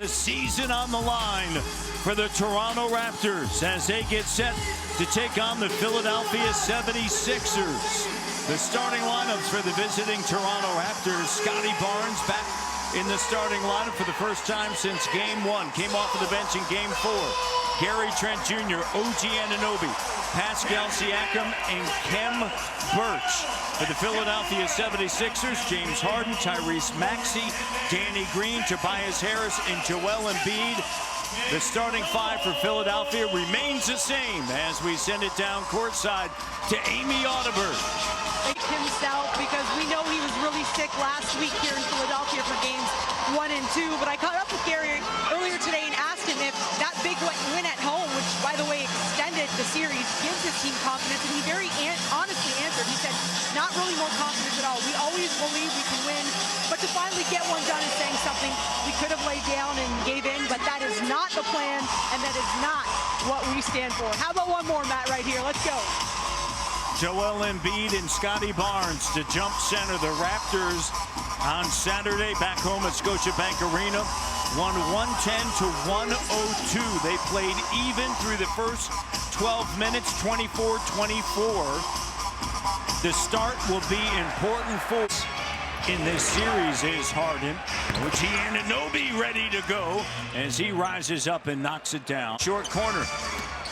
season on the line for the Toronto Raptors as they get set to take on the Philadelphia 76ers. The starting lineups for the visiting Toronto Raptors. Scotty Barnes back in the starting lineup for the first time since Game 1. Came off of the bench in Game 4. Gary Trent Jr., OG Anunoby, Pascal Siakam, and Khem Birch. For the Philadelphia 76ers, James Harden, Tyrese Maxey, Danny Green, Tobias Harris, and Joel Embiid. The starting five for Philadelphia remains the same as we send it down courtside to Amy Audibert. Himself, because we know he was really sick last week here in Philadelphia for games 1 and 2. But I caught up with Gary earlier today and asked him if that big win at home, which by the way extended the series, gives his team confidence. And he very honestly answered. He said, not really more confidence at all. We always believe we can win, but to finally get one done is saying something. We could have laid down and gave in, but that is not the plan, and that is not what we stand for. How about one more, Matt, right here? Let's go. Joel Embiid and Scotty Barnes to jump center. The Raptors on Saturday back home at Scotiabank Arena won 110 to 102. They played even through the first 12 minutes, 24-24. The start will be important for us in this series is Harden. OG Anunoby ready to go as he rises up and knocks it down. Short corner.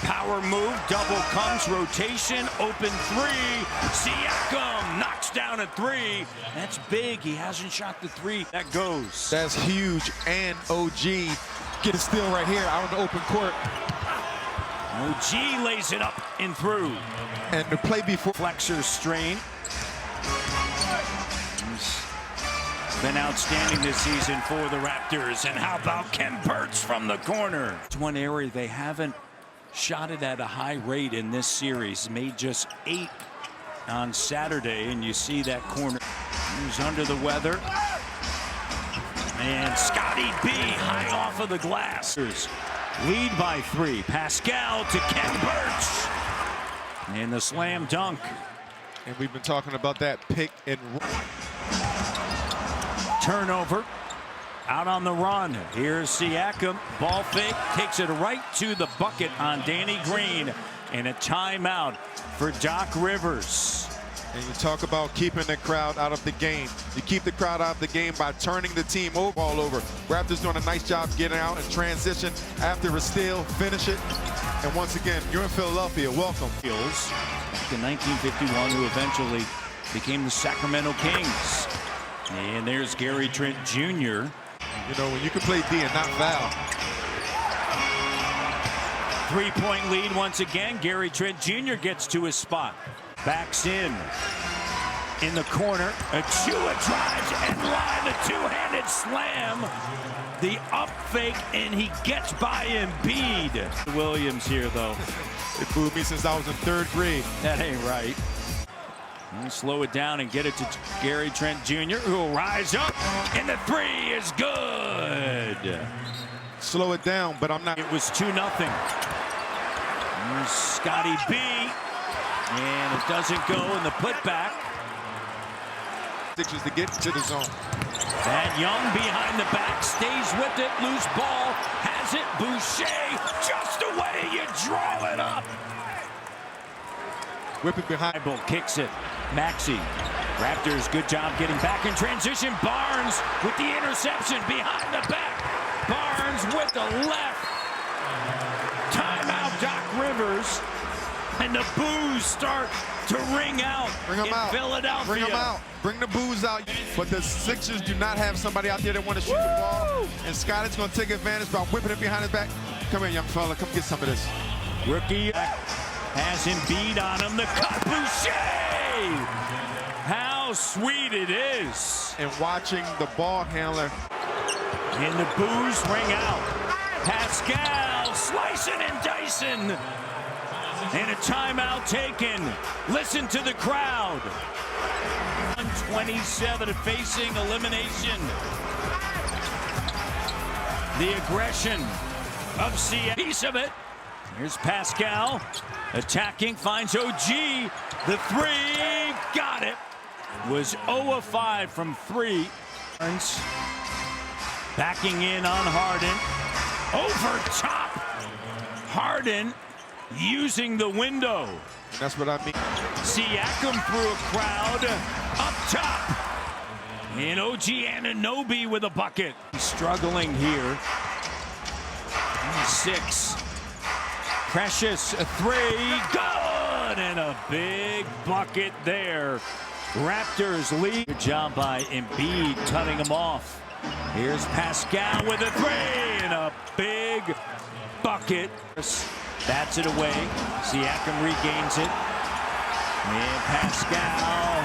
Power move, double comes, rotation, open three. Siakam knocks down a three. That's big. He hasn't shot the three. That goes. That's huge. And OG get a steal right here out on the open court. OG lays it up and through. And the play before. Flexor strain. He's been outstanding this season for the Raptors. And how about Khem Birch from the corner? It's one area they haven't shot it at a high rate in this series. Made just 8 on Saturday, and you see that corner. He's under the weather. And Scotty B high off of the glass. Lead by 3. Pascal to Khem Birch. And the slam dunk. And we've been talking about that pick and roll. Turnover. Out on the run. Here's Siakam. Ball fake. Takes it right to the bucket on Danny Green. And a timeout for Doc Rivers. And you talk about keeping the crowd out of the game. You keep the crowd out of the game by turning the team all over. Raptors doing a nice job getting out and transition after a steal. Finish it. And once again, you're in Philadelphia. Welcome. Back in 1951, who eventually became the Sacramento Kings. And there's Gary Trent Jr. You know, when you can play D and not foul. 3-point lead once again. Gary Trent Jr. gets to his spot. Backs in the corner. Achua drives and line, a two-handed slam. The up fake, and he gets by Embiid. Williams here, though. It fooled me since I was in 3rd grade. That ain't right. We'll slow it down and get it to Gary Trent Jr., who will rise up, and the three is good. Slow it down, but I'm not. It was 2-0. Here's Scotty B, and it doesn't go in the putback. Sixers to get to the zone. That Young behind the back, stays with it, loose ball, has it, Boucher, just the way you draw it up. Whip it behind. Kicks it. Maxey. Raptors, good job getting back in transition. Barnes with the interception behind the back. Barnes with the left. Timeout, Doc Rivers. And the boos start to ring out in Philadelphia. Bring them out. Bring the boos out. But the Sixers do not have somebody out there that want to shoot the ball. And Scotty's going to take advantage by whipping it behind his back. Come here, young fella. Come get some of this. Rookie has Embiid on him. The cut, Boucher! How sweet it is. And watching the ball handler. And the boos ring out. Pascal slicing and dicing. And a timeout taken. Listen to the crowd. 127 facing elimination. The aggression of Seattle. Piece of it. Here's Pascal. Attacking, finds OG. The three, got it. Was 0 of 5 from 3. Backing in on Harden. Over top. Harden using the window. And that's what I mean. Siakam through a crowd. Up top. And OG Anunoby with a bucket. He's struggling here. 6. Precious, a 3. Good! And a big bucket there. Raptors lead. Good job by Embiid, cutting him off. Here's Pascal with a 3 and a big bucket. Bats it away. Siakam regains it. And Pascal.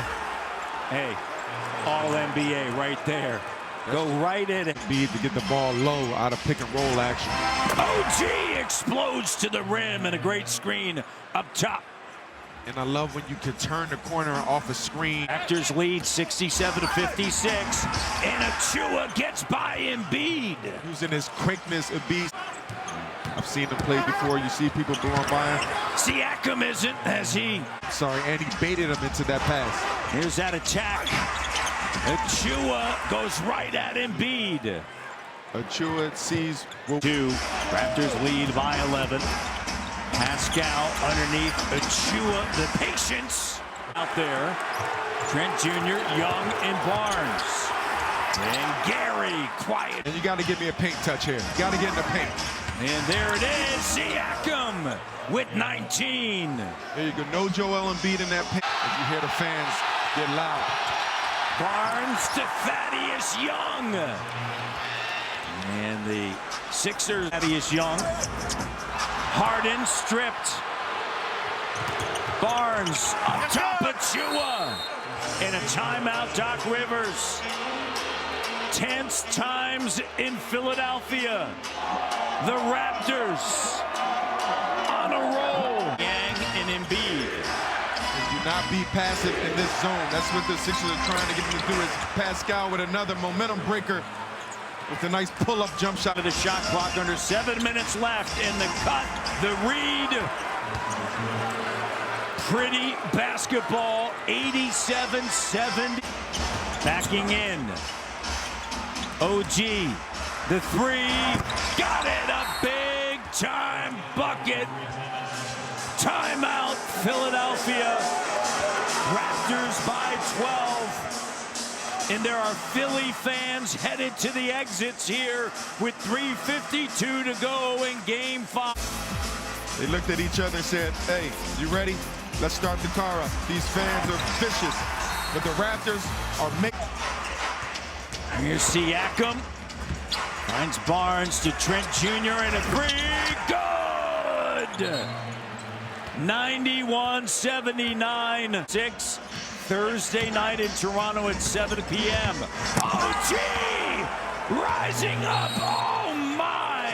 Hey, all NBA right there. Go right at it. Embiid to get the ball low out of pick and roll action. OG explodes to the rim and a great screen up top. And I love when you can turn the corner off a screen. Raptors lead 67-56. And Achua gets by Embiid. Using his quickness, Embiid. I've seen him play before. You see people blowing by him. Siakam isn't, as he. Sorry, and he baited him into that pass. Here's that attack. Achua goes right at Embiid. Achua sees. 2. Raptors lead by 11. Pascal underneath Achua. The patience out there. Trent Jr., Young, and Barnes. And Gary quiet. And you got to give me a paint touch here. You got to get in the paint. And there it is, Siakam with 19. There you go. No Joel Embiid in that paint. As you hear the fans get loud. Barnes to Thaddeus Young. And the Sixers, Thaddeus Young. Harden stripped. Barnes up top of Chua. And a timeout, Doc Rivers. Tense times in Philadelphia. The Raptors on a roll. Yang and Embiid. Do not be passive in this zone. That's what the Sixers are trying to get him to do. Is Pascal with another momentum breaker with a nice pull-up jump shot. The shot clock under 7 minutes left. And the cut, the read. Pretty basketball, 87-70. Backing in. OG, the 3, got it, a big time bucket. Timeout, Philadelphia. Raptors by 12. And there are Philly fans headed to the exits here with 3:52 to go in Game 5. They looked at each other and said, hey, you ready? Let's start the car up. These fans are vicious, but the Raptors are making. Here's Siakam. Finds Barnes to Trent Jr. and a 3. Good! 91-79. 6. Thursday night in Toronto at 7 p.m. OG! Rising up. Oh, my!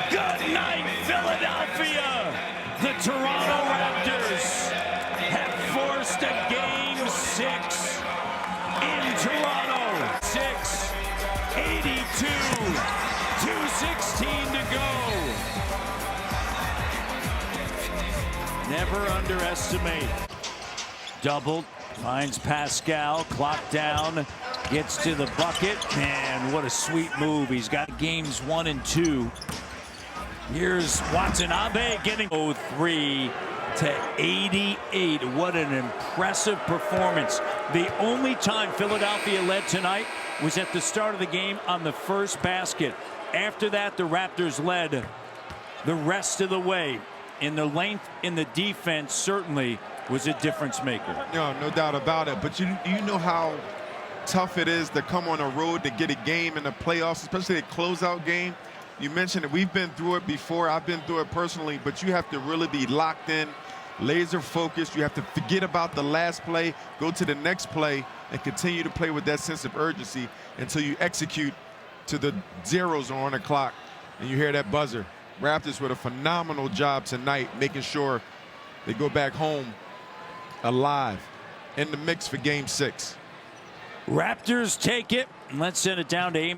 Good night, Philadelphia! The Toronto Raptors have forced a Game 6 in Toronto. 82, 2:16 to go. Never underestimate. Doubled, finds Pascal, clock down, gets to the bucket. Man, what a sweet move. He's got games 1 and 2. Here's Watanabe getting 03 to 88. What an impressive performance. The only time Philadelphia led tonight was at the start of the game on the first basket. After that, the Raptors led the rest of the way. And the length in the defense certainly was a difference maker. No doubt about it. But you know how tough it is to come on a road to get a game in the playoffs, especially a closeout game. You mentioned it. We've been through it before. I've been through it personally. But you have to really be locked in, laser focused. You have to forget about the last play, go to the next play, and continue to play with that sense of urgency until you execute to the zeros on the clock and you hear that buzzer. Raptors with a phenomenal job tonight, making sure they go back home alive in the mix for Game 6. Raptors take it. Let's send it down to Amy.